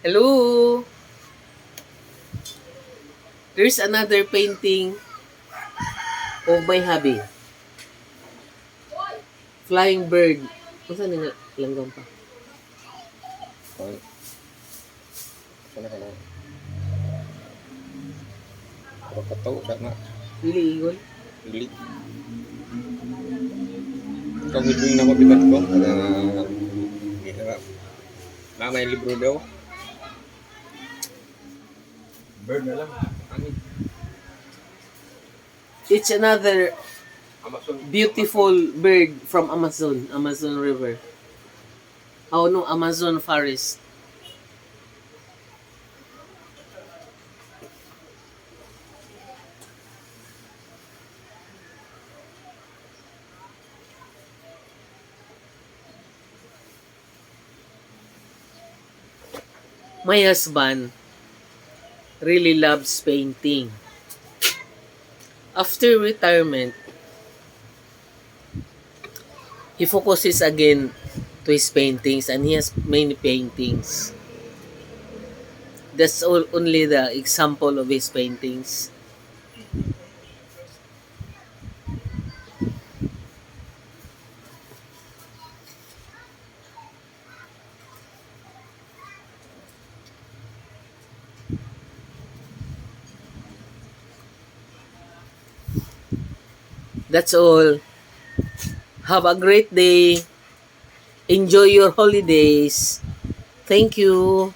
Hello! There's another painting of my hobby. Flying bird. Kung saan nga langgam pa? Ano ka na? Pero kataw, na. Dili, Igol. Dili. Ikaw medyo yung napabigat ko. Na may libro daw. Bird na lang. Amin. It's another Amazon. beautiful bird from Amazon River. Oh no, Amazon forest. My husband really loves painting. After retirement, he focuses again to his paintings and he has many paintings. That's only the example of his paintings. That's all. Have a great day. Enjoy your holidays. Thank you.